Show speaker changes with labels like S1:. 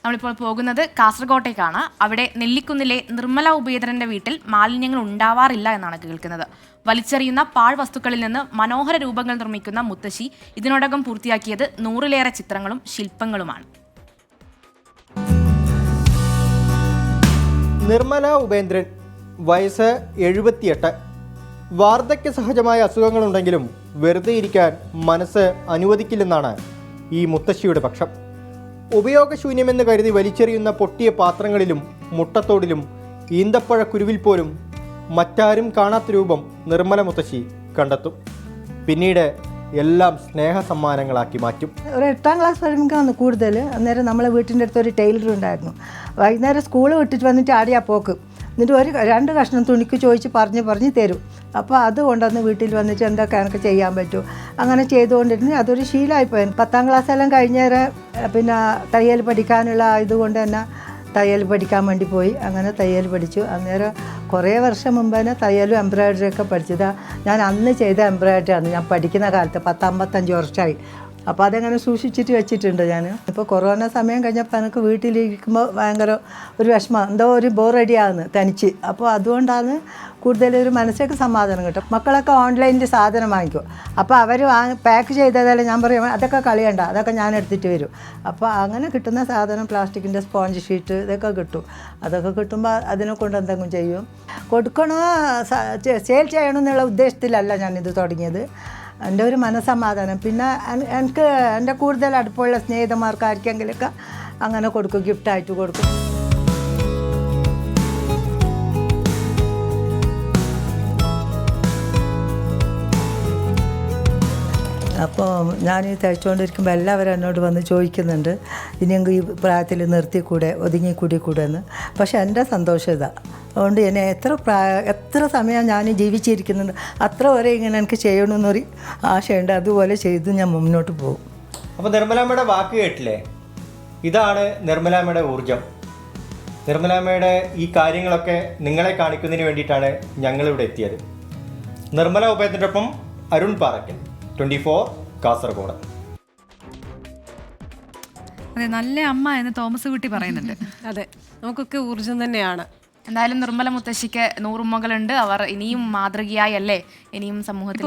S1: നമ്മളിപ്പോൾ പോകുന്നത് കാസർഗോട്ടേക്കാണ്. അവിടെ നെല്ലിക്കുന്നിലെ നിർമ്മല ഉപേന്ദ്രന്റെ വീട്ടിൽ മാലിന്യങ്ങൾ ഉണ്ടാവാറില്ല എന്നാണ് കേൾക്കുന്നത്. വലിച്ചെറിയുന്ന പാഴ്വസ്തുക്കളിൽ നിന്ന് മനോഹര രൂപങ്ങൾ നിർമ്മിക്കുന്ന മുത്തശ്ശി ഇതിനോടകം പൂർത്തിയാക്കിയത് 100-ലേറെ ചിത്രങ്ങളും ശില്പങ്ങളുമാണ്.
S2: നിർമ്മല ഉപേന്ദ്രൻ, വയസ്സ് 78. വാർദ്ധക്യ സഹജമായ അസുഖങ്ങളുണ്ടെങ്കിലും വെറുതെ ഇരിക്കാൻ മനസ്സ് അനുവദിക്കില്ലെന്നാണ് ഈ മുത്തശ്ശിയുടെ പക്ഷം. ഉപയോഗശൂന്യമെന്ന് കരുതി വലിച്ചെറിയുന്ന പൊട്ടിയ പാത്രങ്ങളിലും മുട്ടത്തോടിലും ഈന്തപ്പഴ കുരുവിൽ പോലും മറ്റാരും കാണാത്ത രൂപം നിർമ്മല മുത്തശ്ശി കണ്ടെത്തും. പിന്നീട് എല്ലാം സ്നേഹസമ്മാനങ്ങളാക്കി മാറ്റും.
S3: ഒരു 8ാം ക്ലാസ് പഠിപ്പിക്കാൻ കൂടുതൽ. അന്നേരം നമ്മളെ വീട്ടിൻ്റെ അടുത്ത് ഒരു ടൈലർ ഉണ്ടായിരുന്നു. വൈകുന്നേരം സ്കൂൾ വിട്ടിട്ട് വന്നിട്ട് ആടിയാ പോക്ക്. എന്നിട്ട് 2 കഷ്ണം തുണിക്ക് ചോദിച്ച് പറഞ്ഞ് തരും. അപ്പോൾ അത് കൊണ്ടുവന്ന് വീട്ടിൽ വന്നിട്ട് എന്തൊക്കെ എനിക്ക് ചെയ്യാൻ പറ്റും അങ്ങനെ ചെയ്തുകൊണ്ടിരുന്നു. അതൊരു ശീലമായിപ്പോയി. 10ാം ക്ലാസ്സെല്ലാം കഴിഞ്ഞേരം പിന്നെ തയ്യൽ പഠിക്കാനുള്ള ഇതുകൊണ്ട് തന്നെ തയ്യൽ പഠിക്കാൻ വേണ്ടി പോയി. അങ്ങനെ തയ്യൽ പഠിച്ചു. അന്നേരം കുറേ വർഷം മുമ്പ് തന്നെ തയ്യലും എംബ്രോയ്ഡറി ഒക്കെ പഠിച്ചത്. ഞാൻ അന്ന് ചെയ്ത എംബ്രോയ്ഡറി ആണ് ഞാൻ പഠിക്കുന്ന കാലത്ത്. 55 വർഷമായി. അപ്പോൾ അതങ്ങനെ സൂക്ഷിച്ചിട്ട് വെച്ചിട്ടുണ്ട് ഞാൻ. ഇപ്പോൾ കൊറോണ സമയം കഴിഞ്ഞപ്പോൾ എനിക്ക് വീട്ടിലിരിക്കുമ്പോൾ ഭയങ്കര ഒരു വിഷമം, എന്തോ ഒരു ബോറടിയാകുന്നു തനിച്ച്. അപ്പോൾ അതുകൊണ്ടാണ് കൂടുതലൊരു മനസ്സിലേക്ക് സമാധാനം കിട്ടും. മക്കളൊക്കെ ഓൺലൈനിൽ സാധനം വാങ്ങിക്കും. അപ്പോൾ അവർ പാക്ക് ചെയ്തതെല്ലാം ഞാൻ പറയും അതൊക്കെ കളയണ്ട, അതൊക്കെ ഞാൻ എടുത്തിട്ട് വരും. അപ്പോൾ അങ്ങനെ കിട്ടുന്ന സാധനം പ്ലാസ്റ്റിക്കിൻ്റെ സ്പോഞ്ച് ഷീറ്റ് ഇതൊക്കെ കിട്ടും. അതൊക്കെ കിട്ടുമ്പോൾ അതിനെ കൊണ്ട് എന്തെങ്കിലും ചെയ്യും. കൊടുക്കണോ സെയിൽ ചെയ്യണമെന്നുള്ള ഉദ്ദേശത്തിലല്ല ഞാനിത് തുടങ്ങിയത്. എൻ്റെ ഒരു മനസ്സമാധാനം. പിന്നെ എനിക്ക് എൻ്റെ കൂടുതൽ അടുപ്പമുള്ള സ്നേഹിതന്മാർക്ക് ആർക്കെങ്കിലുമൊക്കെ അങ്ങനെ കൊടുക്കും, ഗിഫ്റ്റായിട്ട് കൊടുക്കും. അപ്പോൾ ഞാൻ ഈ തയ്ച്ചുകൊണ്ടിരിക്കുമ്പോൾ എല്ലാവരും എന്നോട് വന്ന് ചോദിക്കുന്നുണ്ട് ഇനിയെങ്കിൽ ഈ പ്രായത്തിൽ നിർത്തിക്കൂടെ, ഒതുങ്ങിക്കൂടിക്കൂടെ എന്ന്. പക്ഷേ എൻ്റെ സന്തോഷം ഇതാണ്. അതുകൊണ്ട് എന്നെ എത്ര സമയം ഞാൻ ജീവിച്ചിരിക്കുന്നുണ്ട് അത്ര വരെ ഇങ്ങനെ എനിക്ക് ചെയ്യണമെന്നൊരു ആശയുണ്ട്. അതുപോലെ ചെയ്ത് ഞാൻ മുന്നോട്ട് പോകും.
S2: അപ്പോൾ നിർമ്മലാമ്മയുടെ വാക്ക് കേട്ടില്ലേ? ഇതാണ് നിർമ്മലാമ്മയുടെ ഊർജം. നിർമ്മലാമ്മയുടെ ഈ കാര്യങ്ങളൊക്കെ നിങ്ങളെ കാണിക്കുന്നതിന് വേണ്ടിയിട്ടാണ് ഞങ്ങളിവിടെ എത്തിയത്. നിർമ്മല ഉപേന്ദ്രനൊപ്പം അരുൺ പാറക്കൽ, 24 കാസർഗോഡ്.
S4: അതെ, നല്ല അമ്മ എന്ന് തോമസ് കുട്ടി പറയുന്നുണ്ട്.
S5: അതെ, നമുക്കൊക്കെ ഊർജം തന്നെയാണ്.
S1: എന്തായാലും നിർമ്മല മുത്തശ്ശിക്ക് 100 മകളുണ്ട്. അവർ ഇനിയും മാതൃകയായി അല്ലേ ഇനിയും സമൂഹത്തിൽ